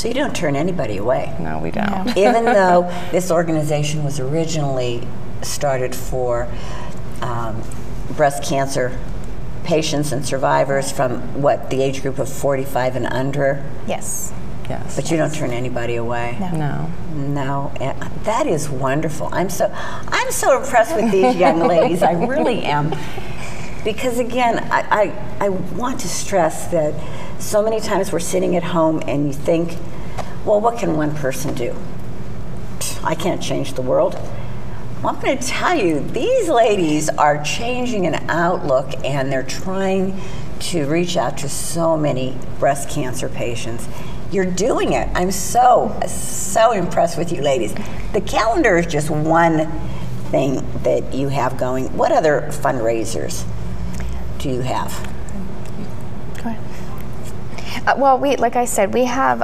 So you don't turn anybody away. No, we don't. No. Even though this organization was originally started for breast cancer patients and survivors from the age group of 45 and under. Yes. Yes. But you don't turn anybody away. No. No, that is wonderful. I'm so impressed with these young ladies. I really am, because again, I want to stress that so many times we're sitting at home and you think, well, what can one person do? I can't change the world. Well, I'm going to tell you, these ladies are changing an outlook, and they're trying to reach out to so many breast cancer patients. You're doing it. I'm so impressed with you ladies. The calendar is just one thing that you have going. What other fundraisers do you have? Go ahead. Well, like I said, we have,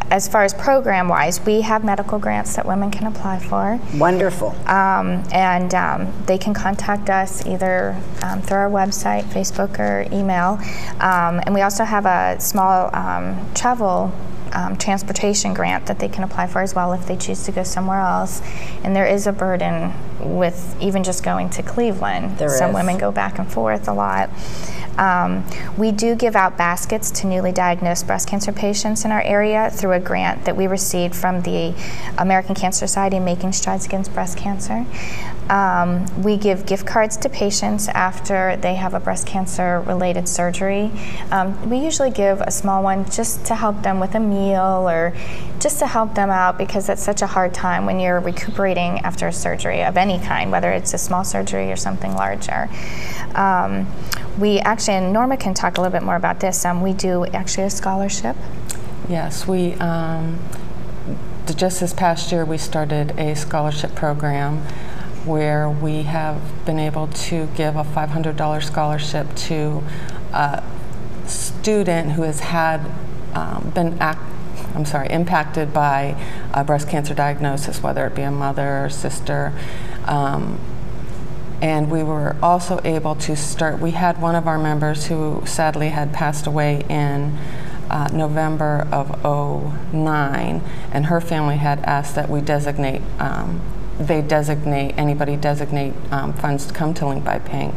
as far as program-wise, we have medical grants that women can apply for. Wonderful. They can contact us either through our website, Facebook, or email. And we also have a small travel transportation grant that they can apply for as well if they choose to go somewhere else. And there is a burden with even just going to Cleveland. Some women go back and forth a lot. We do give out baskets to newly diagnosed breast cancer patients in our area through a grant that we received from the American Cancer Society, Making Strides Against Breast Cancer. We give gift cards to patients after they have a breast cancer related surgery. We usually give a small one just to help them with a meal, or just to help them out, because it's such a hard time when you're recuperating after a surgery of any kind, whether it's a small surgery or something larger. We actually, and Norma can talk a little bit more about this, we do actually a scholarship. Yes, we, just this past year, we started a scholarship program where we have been able to give a $500 scholarship to a student who has impacted by a breast cancer diagnosis, whether it be a mother or sister. And we were also able to start, we had one of our members who sadly had passed away in November of '09, and her family had asked that we designate, anybody designate funds to come to Link by Pink.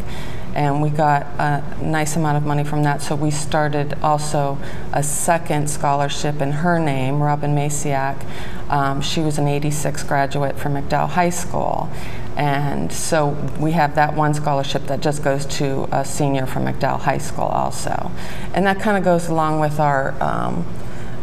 And we got a nice amount of money from that, so we started also a second scholarship in her name, Robin Masiak. She was an '86 graduate from McDowell High School. And so we have that one scholarship that just goes to a senior from McDowell High School also. And that kind of goes along with our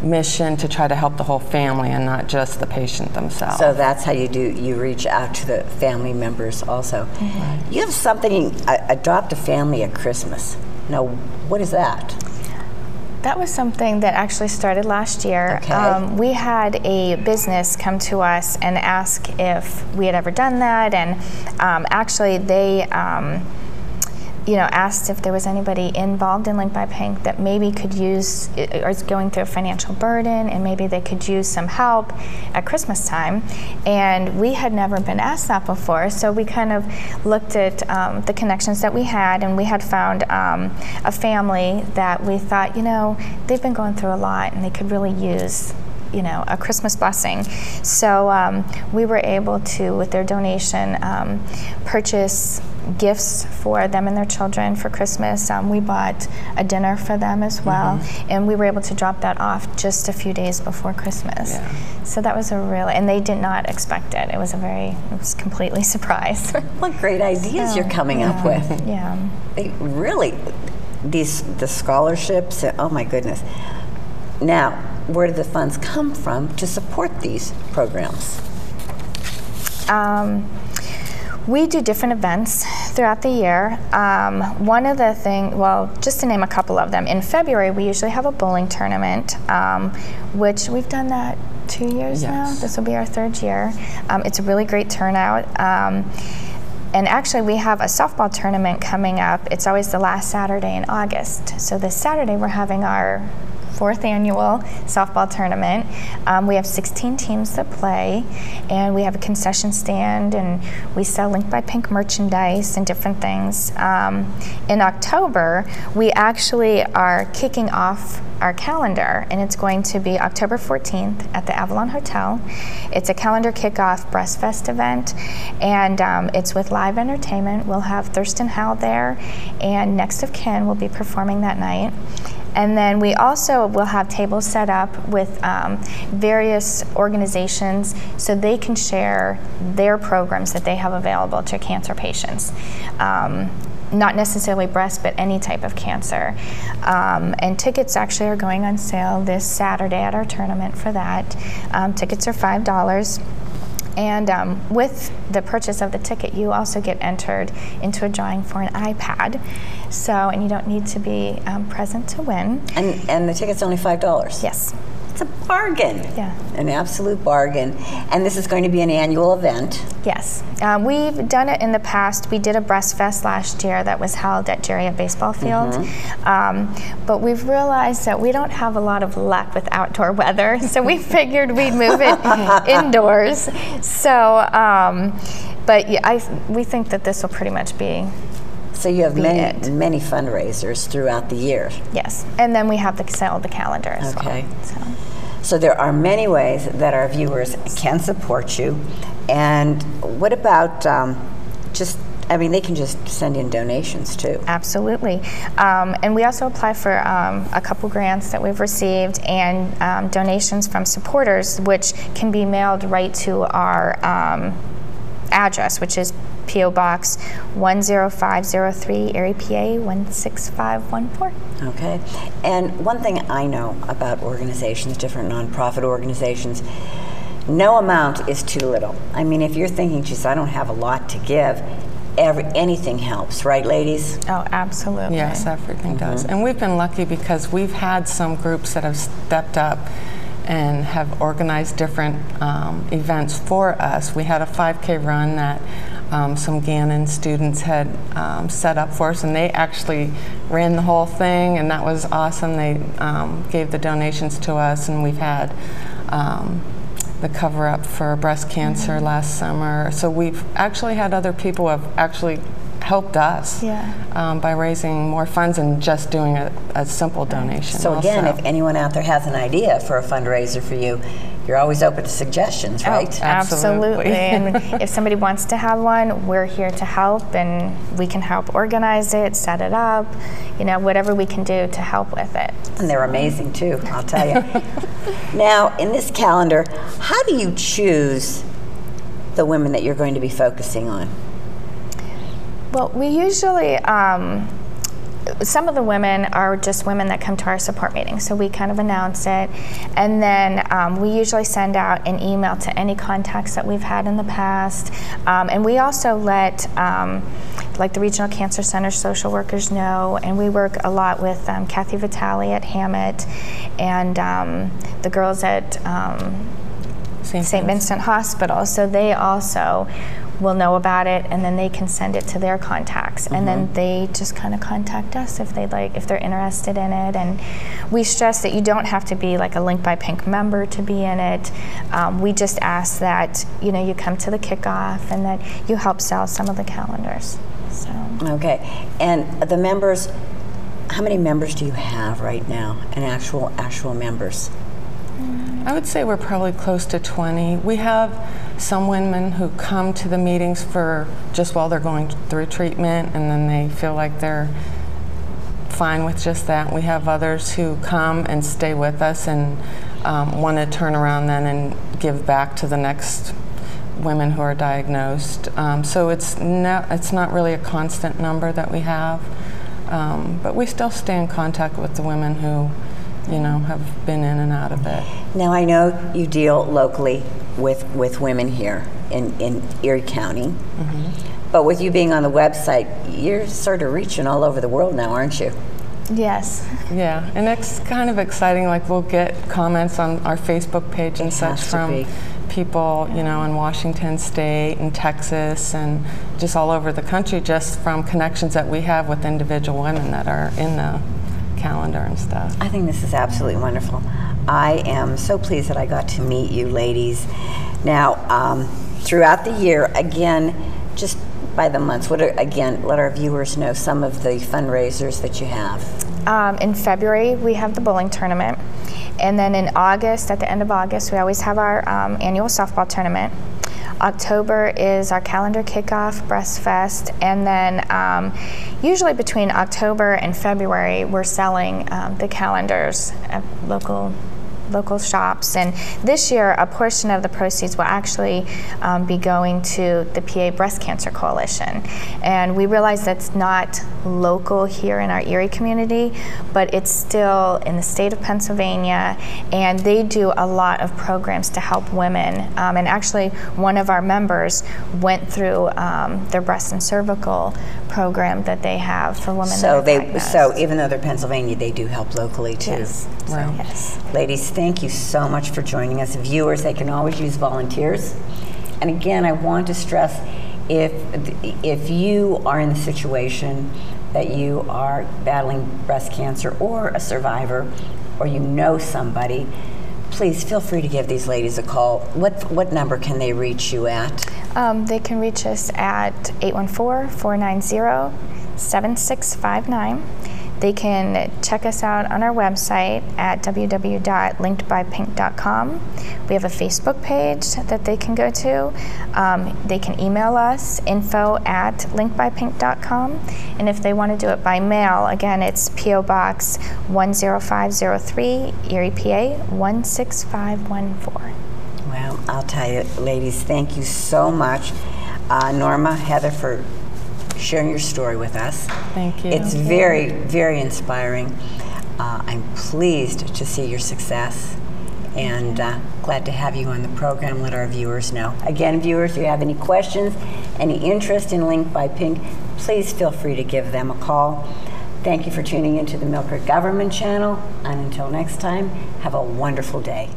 mission to try to help the whole family and not just the patient themselves. So that's how you reach out to the family members also. Mm-hmm. You have something, Adopt a Family at Christmas. Now, what is that? That was something that actually started last year. Okay. We had a business come to us and ask if we had ever done that, and actually they asked if there was anybody involved in Link by Pink that maybe could use, or is going through a financial burden, and maybe they could use some help at Christmas time. And we had never been asked that before, so we kind of looked at the connections that we had, and we had found a family that we thought, they've been going through a lot and they could really use a Christmas blessing. So we were able to, with their donation, purchase gifts for them and their children for Christmas. We bought a dinner for them as well, and we were able to drop that off just a few days before Christmas. Yeah. So that was and they did not expect it. It was completely surprise. What great ideas you're coming up with. Yeah. Really, the scholarships, oh my goodness. Now, where do the funds come from to support these programs? We do different events throughout the year. One of the things, just to name a couple of them, in February we usually have a bowling tournament, which we've done that 2 years now. This will be our 3rd year. It's a really great turnout. And actually we have a softball tournament coming up. It's always the last Saturday in August. So this Saturday we're having our 4th annual softball tournament. We have 16 teams that play, and we have a concession stand, and we sell Link by Pink merchandise and different things. In October, we actually are kicking off our calendar, and it's going to be October 14th at the Avalon Hotel. It's a calendar kickoff Breast Fest event, and it's with live entertainment. We'll have Thurston Howell there, and Next of Kin will be performing that night. And then we also will have tables set up with various organizations so they can share their programs that they have available to cancer patients. Not necessarily breast, but any type of cancer. And tickets actually are going on sale this Saturday at our tournament for that. Tickets are $5. And with the purchase of the ticket, you also get entered into a drawing for an iPad. So, and you don't need to be present to win. And the ticket's only $5? Yes. It's a bargain. Yeah. An absolute bargain. And this is going to be an annual event. Yes. We've done it in the past. We did a Breast Fest last year that was held at Jariet Baseball Field. But we've realized that we don't have a lot of luck with outdoor weather, so we figured we'd move it indoors. So, but yeah, we think that this will pretty much be. So you have many fundraisers throughout the year. Yes, and then we have the sale of the calendar as well. So there are many ways that our viewers can support you. And what about they can just send in donations too. Absolutely. And we also apply for a couple grants that we've received and donations from supporters, which can be mailed right to our address, which is P.O. Box 10503, Erie, PA 16514. Okay. And one thing I know about organizations, different nonprofit organizations, no amount is too little. I mean, if you're thinking, geez, I don't have a lot to give, anything helps, right, ladies? Oh, absolutely. Yes, everything does. And we've been lucky because we've had some groups that have stepped up and have organized different events for us. We had a 5K run that some Gannon students had set up for us, and they actually ran the whole thing, and that was awesome. They gave the donations to us, and we've had the cover-up for breast cancer last summer. So we've actually had other people who have actually helped us by raising more funds and just doing a simple donation. So again, if anyone out there has an idea for a fundraiser for you, you're always open to suggestions, right? Oh, absolutely. And if somebody wants to have one, we're here to help, and we can help organize it, set it up, whatever we can do to help with it. And they're amazing too, I'll tell you. Now, in this calendar, how do you choose the women that you're going to be focusing on? Well, we usually, some of the women are just women that come to our support meetings, so we kind of announce it, and then we usually send out an email to any contacts that we've had in the past, and we also let like the Regional Cancer Center social workers know, and we work a lot with Kathy Vitale at Hammett, and the girls at St. Vincent Hospital, so they also will know about it, and then they can send it to their contacts, and then they just kind of contact us if they're interested in it. And we stress that you don't have to be like a Link by Pink member to be in it. We just ask that you come to the kickoff and that you help sell some of the calendars. So. Okay, and the members, how many members do you have right now, and actual members? I would say we're probably close to 20. We have some women who come to the meetings for just while they're going through treatment, and then they feel like they're fine with just that. We have others who come and stay with us and want to turn around then and give back to the next women who are diagnosed. So it's not really a constant number that we have, but we still stay in contact with the women who have been in and out of it. Now, I know you deal locally with women here in Erie County, but with you being on the website, you're sort of reaching all over the world now, aren't you? Yes. Yeah, and it's kind of exciting. Like, we'll get comments on our Facebook page and such from people, in Washington State and Texas and just all over the country, just from connections that we have with individual women that are in the calendar and stuff. I think this is absolutely wonderful. I am so pleased that I got to meet you ladies. Now, throughout the year, again, just by the months, again, let our viewers know some of the fundraisers that you have. In February, we have the bowling tournament. And then in August, at the end of August, we always have our annual softball tournament. October is our calendar kickoff, Breast Fest, and then usually between October and February, we're selling the calendars at local shops. And this year, a portion of the proceeds will actually be going to the PA Breast Cancer Coalition. And we realize that's not local here in our Erie community, but it's still in the state of Pennsylvania, and they do a lot of programs to help women. And actually, one of our members went through their breast and cervical program that they have for women that are diagnosed. So even though they're Pennsylvania, they do help locally too. Yes. So, Yes. Ladies, thank you so much for joining us. Viewers, they can always use volunteers. And again, I want to stress, if you are in the situation that you are battling breast cancer or a survivor, or you know somebody, please feel free to give these ladies a call. What number can they reach you at? They can reach us at 814-490-7659. They can check us out on our website at www.linkedbypink.com. We have a Facebook page that they can go to. They can email us, info@linkedbypink.com. And if they want to do it by mail, again, it's P.O. Box 10503, Erie, PA 16514. Well, I'll tell you, ladies, thank you so much. Norma, Heather, for sharing your story with us. Thank you. It's very, very inspiring. I'm pleased to see your success, and glad to have you on the program. Let our viewers know. Again, viewers, if you have any questions, any interest in Linked by Pink, please feel free to give them a call. Thank you for tuning into the Millcreek Government Channel, and until next time, have a wonderful day.